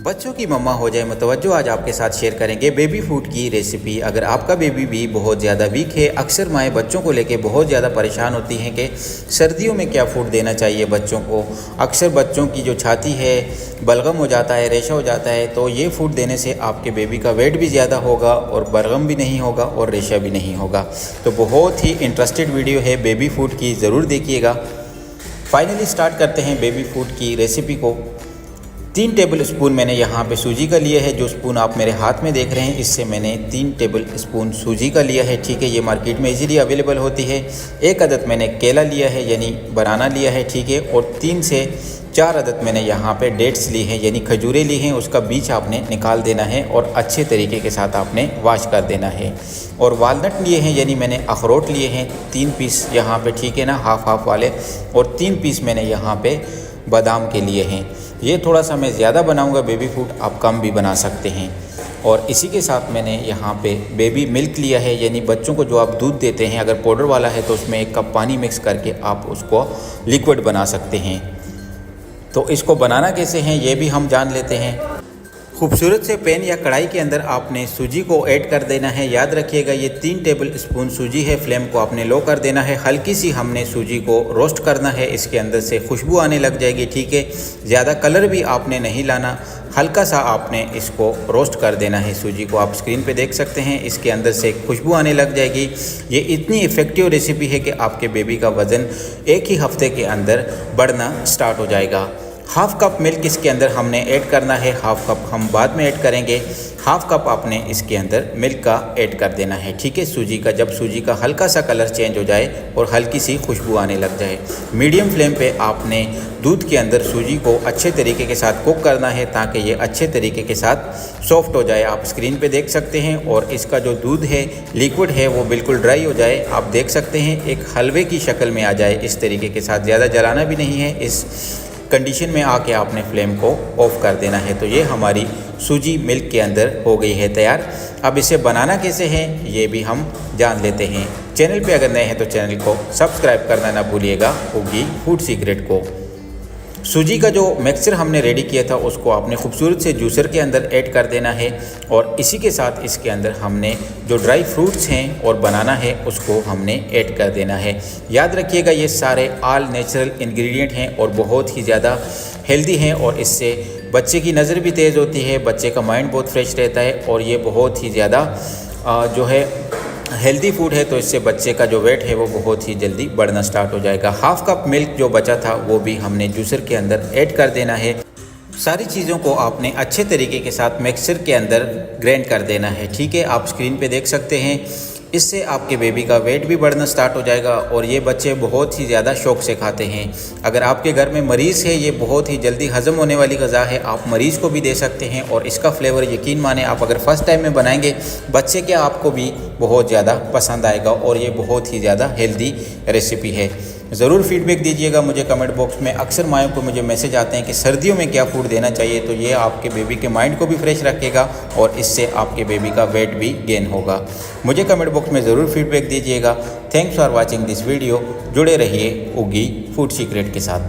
बच्चों की मम्मा हो जाए मुतवज्जो, आज आपके साथ शेयर करेंगे बेबी फूड की रेसिपी। अगर आपका बेबी भी बहुत ज़्यादा वीक है, अक्सर माएँ बच्चों को लेके बहुत ज़्यादा परेशान होती हैं कि सर्दियों में क्या फ़ूड देना चाहिए बच्चों को। अक्सर बच्चों की जो छाती है बलगम हो जाता है, रेशा हो जाता है, तो ये फ़ूड देने से आपके बेबी का वेट भी ज़्यादा होगा और बलगम भी नहीं होगा और रेशा भी नहीं होगा। तो बहुत ही इंटरेस्टेड वीडियो है बेबी फूड की, ज़रूर देखिएगा। फाइनली स्टार्ट करते हैं बेबी फूड की रेसिपी को। 3 टेबल स्पून मैंने यहाँ पे सूजी का लिया है। जो स्पून आप मेरे हाथ में देख रहे हैं, इससे मैंने 3 टेबल स्पून सूजी का लिया है। ठीक है, ये मार्केट में इजीली अवेलेबल होती है। 1 अदद मैंने केला लिया है, यानी बनाना लिया है। ठीक है, और 3 से 4 अदद मैंने यहाँ पे डेट्स ली हैं, यानी खजूरें ली हैं। उसका बीज आपने निकाल देना है और अच्छे तरीके के साथ आपने वॉश कर देना है। और वालनट लिए हैं, यानी मैंने अखरोट लिए हैं 3 पीस यहाँ पे। ठीक है ना, हाफ हाफ वाले। और 3 पीस मैंने यहाँ पे बादाम के लिए हैं। ये थोड़ा सा मैं ज़्यादा बनाऊंगा बेबी फूड, आप कम भी बना सकते हैं। और इसी के साथ मैंने यहाँ पे बेबी मिल्क लिया है, यानी बच्चों को जो आप दूध देते हैं, अगर पाउडर वाला है तो उसमें 1 कप पानी मिक्स करके आप उसको लिक्विड बना सकते हैं। तो इसको बनाना कैसे हैं ये भी हम जान लेते हैं। खूबसूरत से पैन या कढ़ाई के अंदर आपने सूजी को ऐड कर देना है। याद रखिएगा ये 3 टेबल स्पून सूजी है। फ्लेम को आपने लो कर देना है। हल्की सी हमने सूजी को रोस्ट करना है, इसके अंदर से खुशबू आने लग जाएगी। ठीक है, ज़्यादा कलर भी आपने नहीं लाना, हल्का सा आपने इसको रोस्ट कर देना है। सूजी को आप स्क्रीन पे देख सकते हैं, इसके अंदर से खुशबू आने लग जाएगी। ये इतनी इफ़ेक्टिव रेसिपी है कि आपके बेबी का वज़न 1 ही हफ्ते के अंदर बढ़ना स्टार्ट हो जाएगा। हाफ़ कप मिल्क इसके अंदर हमने ऐड करना है, हाफ़ कप हम बाद में ऐड करेंगे। हाफ़ कप आपने इसके अंदर मिल्क का ऐड कर देना है। ठीक है, सूजी का, जब सूजी का हल्का सा कलर चेंज हो जाए और हल्की सी खुशबू आने लग जाए, मीडियम फ्लेम पे आपने दूध के अंदर सूजी को अच्छे तरीके के साथ कुक करना है, ताकि ये अच्छे तरीके के साथ सॉफ्ट हो जाए। आप स्क्रीन पे देख सकते हैं। और इसका जो दूध है, लिक्विड है, वो बिल्कुल ड्राई हो जाए। आप देख सकते हैं एक हलवे की शक्ल में आ जाए इस तरीके के साथ। ज़्यादा जलाना भी नहीं है। इस कंडीशन में आके आपने फ्लेम को ऑफ कर देना है। तो ये हमारी सूजी मिल्क के अंदर हो गई है तैयार। अब इसे बनाना कैसे है ये भी हम जान लेते हैं। चैनल पे अगर नए हैं तो चैनल को सब्सक्राइब करना ना भूलिएगा, उगी फूड सीक्रेट को। सूजी का जो मिक्सचर हमने रेडी किया था, उसको आपने खूबसूरत से जूसर के अंदर ऐड कर देना है। और इसी के साथ इसके अंदर हमने जो ड्राई फ्रूट्स हैं और बनाना है, उसको हमने ऐड कर देना है। याद रखिएगा ये सारे ऑल नेचुरल इंग्रेडिएंट हैं और बहुत ही ज़्यादा हेल्दी हैं। और इससे बच्चे की नज़र भी तेज़ होती है, बच्चे का माइंड बहुत फ्रेश रहता है। और ये बहुत ही ज़्यादा जो है हेल्दी फूड है, तो इससे बच्चे का जो वेट है वो बहुत ही जल्दी बढ़ना स्टार्ट हो जाएगा। हाफ़ कप मिल्क जो बचा था वो भी हमने जूसर के अंदर ऐड कर देना है। सारी चीज़ों को आपने अच्छे तरीके के साथ मिक्सर के अंदर ग्राइंड कर देना है। ठीक है, आप स्क्रीन पे देख सकते हैं। इससे आपके बेबी का वेट भी बढ़ना स्टार्ट हो जाएगा। और ये बच्चे बहुत ही ज़्यादा शौक से खाते हैं। अगर आपके घर में मरीज़ है, ये बहुत ही जल्दी हज़म होने वाली ग़िज़ा है, आप मरीज़ को भी दे सकते हैं। और इसका फ्लेवर यकीन माने, आप अगर फर्स्ट टाइम में बनाएंगे, बच्चे क्या आपको भी बहुत ज़्यादा पसंद आएगा। और ये बहुत ही ज़्यादा हेल्दी रेसिपी है। ज़रूर फीडबैक दीजिएगा मुझे कमेंट बॉक्स में। अक्सर मायों को मुझे मैसेज आते हैं कि सर्दियों में क्या फ़ूड देना चाहिए, तो ये आपके बेबी के माइंड को भी फ्रेश रखेगा और इससे आपके बेबी का वेट भी गेन होगा। मुझे कमेंट बॉक्स में ज़रूर फीडबैक दीजिएगा। Thanks for watching this video. जुड़े रहिए उगी फूड सीक्रेट के साथ।